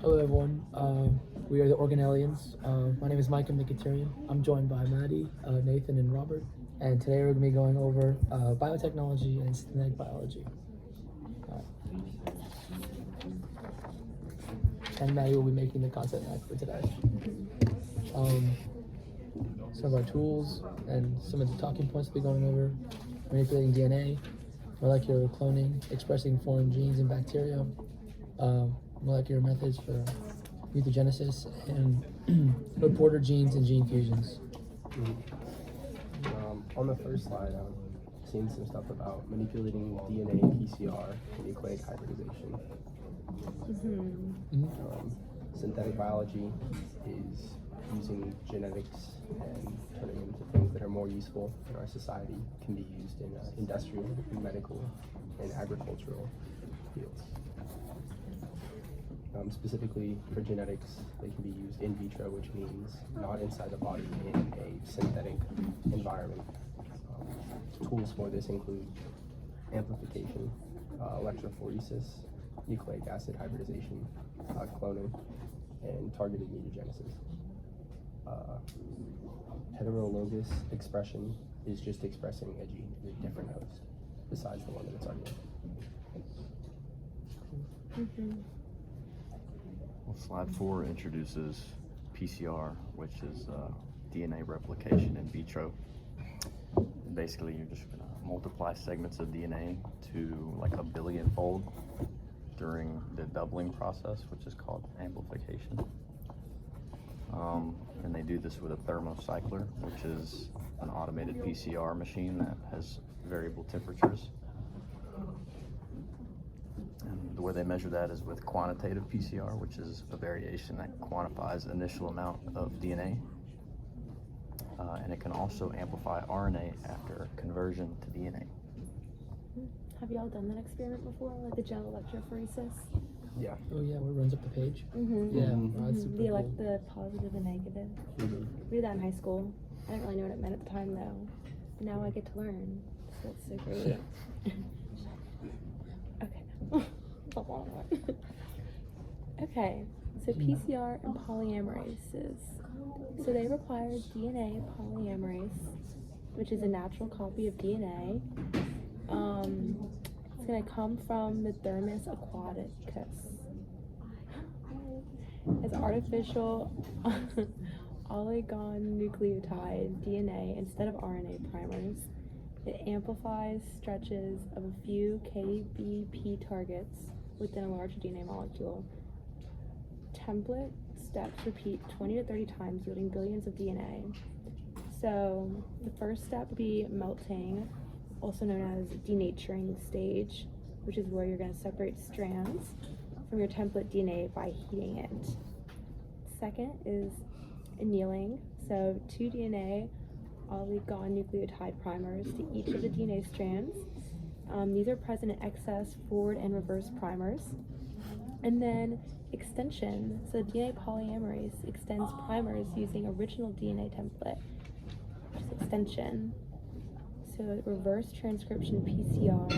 Hello, everyone. We are the Organellians. My name is Micah Mkhitaryan. I'm joined by Maddie, Nathan, and Robert. And today we're going to be going over biotechnology and synthetic biology. And Maddie will be making the content map for today. Some of our tools and some of the talking points we'll be going over: manipulating DNA, molecular cloning, expressing foreign genes in bacteria, molecular methods for mutagenesis, and reporter genes and gene fusions. On the first slide, I've seen some stuff about manipulating DNA and PCR and nucleic hybridization. Synthetic biology is using genetics and turning them into things that are more useful in our society, can be used in industrial, medical, and agricultural fields. Specifically for genetics, they can be used in vitro, which means not inside the body in a synthetic environment. Tools for this include amplification, electrophoresis, nucleic acid hybridization, cloning, and targeted mutagenesis. Heterologous expression is just expressing a gene in a different host besides the one that it's already in. Well, slide 4 introduces PCR, which is DNA replication in vitro. Basically, you're just going to multiply segments of DNA to like a billion-fold during the doubling process, which is called amplification. And they do this with a thermocycler, which is an automated PCR machine that has variable temperatures. And the way they measure that is with quantitative PCR, which is a variation that quantifies the initial amount of DNA. And it can also amplify RNA after conversion to DNA. Have y'all done that experiment before, like the gel electrophoresis? Yeah. Oh yeah, where it runs up the page. Mm-hmm. Yeah, that's super The cool. the positive and negative. We did that in high school. I didn't really know what it meant at the time though. But now I get to learn. So it's so great. Okay. It's a long one. Okay. So PCR and polyamorases. So they require DNA polymerase, which is a natural copy of DNA. It's going to come from the Thermus aquaticus. It's artificial oligonucleotide DNA instead of RNA primers. It amplifies stretches of a few KBP targets within a large DNA molecule. Template steps repeat 20 to 30 times, yielding billions of DNA. So the first step would be melting, also known as denaturing stage, which is where you're going to separate strands from your template DNA by heating it. Second is annealing, so 2 DNA oligonucleotide primers to each of the DNA strands. These are present in excess forward and reverse primers. And then extension, so DNA polymerase extends primers using original DNA template, which is extension. So reverse transcription PCR,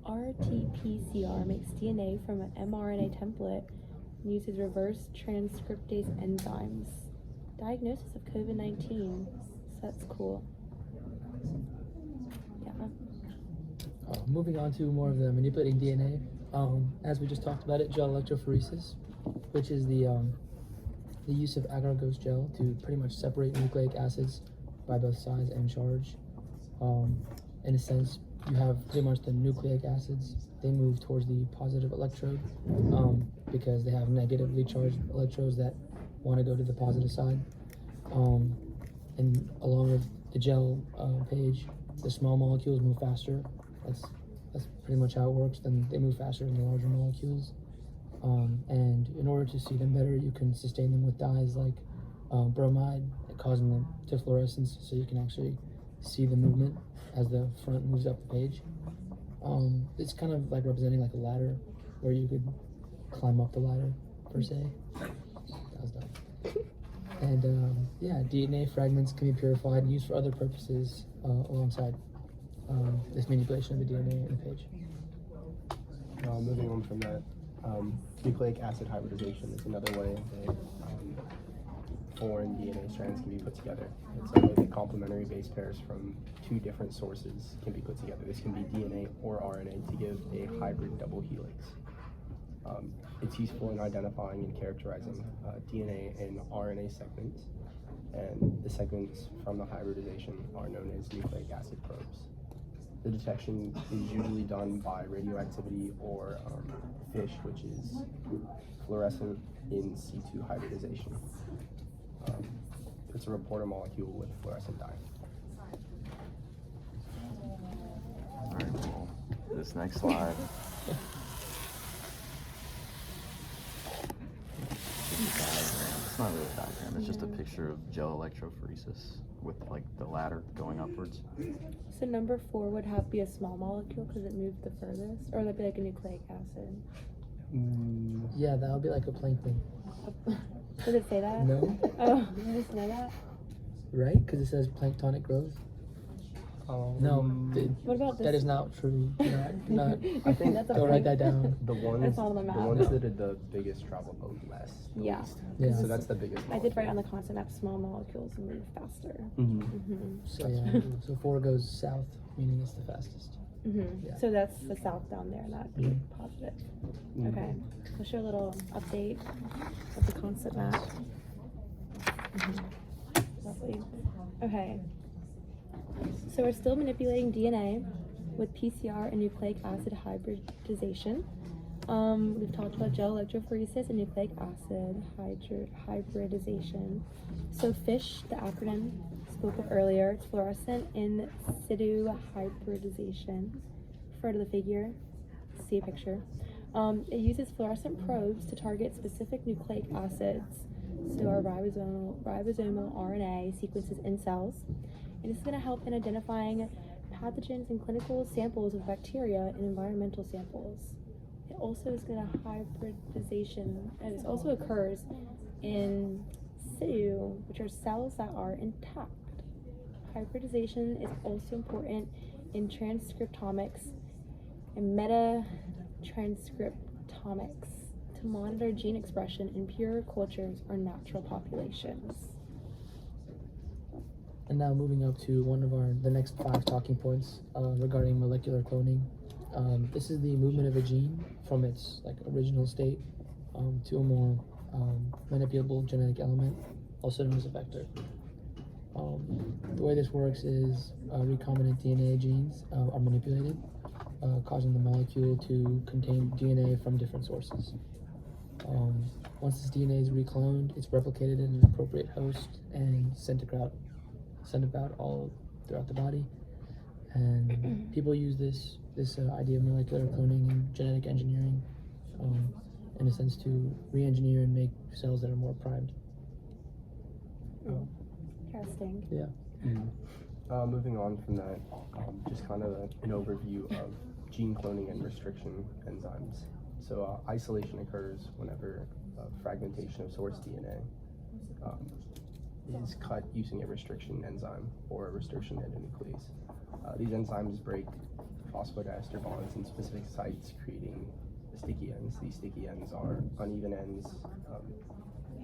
RT-PCR makes DNA from an mRNA template and uses reverse transcriptase enzymes. Diagnosis of COVID-19, so that's cool. Yeah. Moving on to more of the manipulating DNA. As we just talked about it, gel electrophoresis, which is the use of agar-agar gel to pretty much separate nucleic acids by both size and charge. In a sense, you have pretty much the nucleic acids, they move towards the positive electrode because they have negatively charged electrodes that want to go to the positive side. And along with the gel page, the small molecules move faster. That's pretty much how it works. Then they move faster than the larger molecules. And in order to see them better, you can sustain them with dyes like bromide, causing them to fluorescence, so you can actually see the movement as the front moves up the page. It's kind of like representing like a ladder, where you could climb up the ladder, per se. That was dumb. And yeah, DNA fragments can be purified and used for other purposes alongside this manipulation of the DNA in the page. Moving on from that, Nucleic acid hybridization is another way that foreign DNA strands can be put together. It's a way that complementary base pairs from two different sources can be put together. This can be DNA or RNA to give a hybrid double helix. It's useful in identifying and characterizing DNA and RNA segments, and the segments from the hybridization are known as nucleic acid probes. The detection is usually done by radioactivity or FISH, which is fluorescent in situ hybridization. It's a reporter molecule with fluorescent dye. Alright, well, this next slide. It's not really a diagram, it's just a picture of gel electrophoresis with like the ladder going upwards. So number 4 would be a small molecule because it moved the furthest, or that'd be like a nucleic acid. Yeah, that would be like a plankton, Does it say that? No. Oh, you just know that? right? Because it says planktonic growth. No, What about this? that is not true. Do not. I think That's a Don't write that down. the ones, That's all on the the map. ones that are the biggest travel the less. The Yeah. least. Yeah. So that's the biggest. I did write on the concept map small molecules move faster. Mm-hmm. So yeah, so 4 goes south, meaning it's the fastest. Yeah. So that's the south down there, and that'd be positive. Okay, we'll show a little update of the concept map. Lovely. Okay, so we're still manipulating DNA with PCR and nucleic acid hybridization. We've talked about gel electrophoresis and nucleic acid hybridization. So FISH, the acronym spoke of earlier, it's fluorescent in situ hybridization. Refer to the figure, see a picture. It uses fluorescent probes to target specific nucleic acids. So our ribosomal RNA sequences in cells. And this is going to help in identifying pathogens in clinical samples of bacteria and environmental samples. It also is going to hybridization, and this also occurs in situ, which are cells that are intact. Hybridization is also important in transcriptomics and metatranscriptomics to monitor gene expression in pure cultures or natural populations. And now moving up to one of the next 5 talking points regarding molecular cloning. This is the movement of a gene from its original state to a more manipulable genetic element, also known as a vector. The way this works is recombinant DNA genes are manipulated, causing the molecule to contain DNA from different sources. Once this DNA is recloned, it's replicated in an appropriate host and sent about all throughout the body. And people use this idea of molecular cloning and genetic engineering in a sense to re-engineer and make cells that are more primed. Interesting. Yeah. Moving on from that, just kind of an overview of gene cloning and restriction enzymes. So isolation occurs whenever fragmentation of source DNA is cut using a restriction enzyme or a restriction endonuclease. These enzymes break phosphodiester bonds in specific sites, creating sticky ends. These sticky ends are uneven ends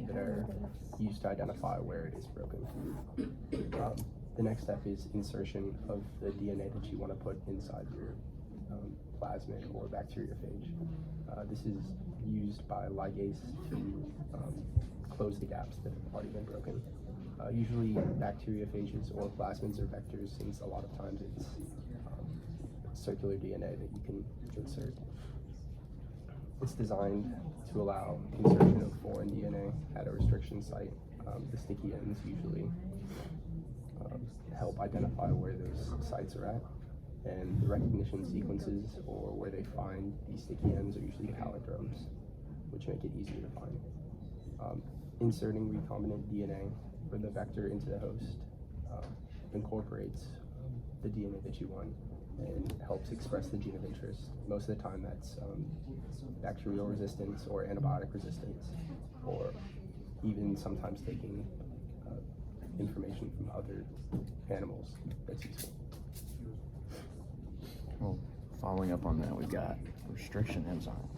that are used to identify where it is broken. The next step is insertion of the DNA that you want to put inside your plasmid or bacteriophage. This is used by ligase to close the gaps that have already been broken. Usually bacteriophages or plasmids are vectors, since a lot of times it's circular DNA that you can insert. It's designed to allow insertion of foreign DNA at a restriction site. The sticky ends usually help identify where those sites are at, and the recognition sequences or where they find these sticky ends are usually palindromes, which make it easier to find. Inserting recombinant DNA for the vector into the host incorporates the DNA that you want and helps express the gene of interest. Most of the time that's bacterial resistance or antibiotic resistance, or even sometimes taking information from other animals that's useful. Well, following up on that, we've got restriction enzyme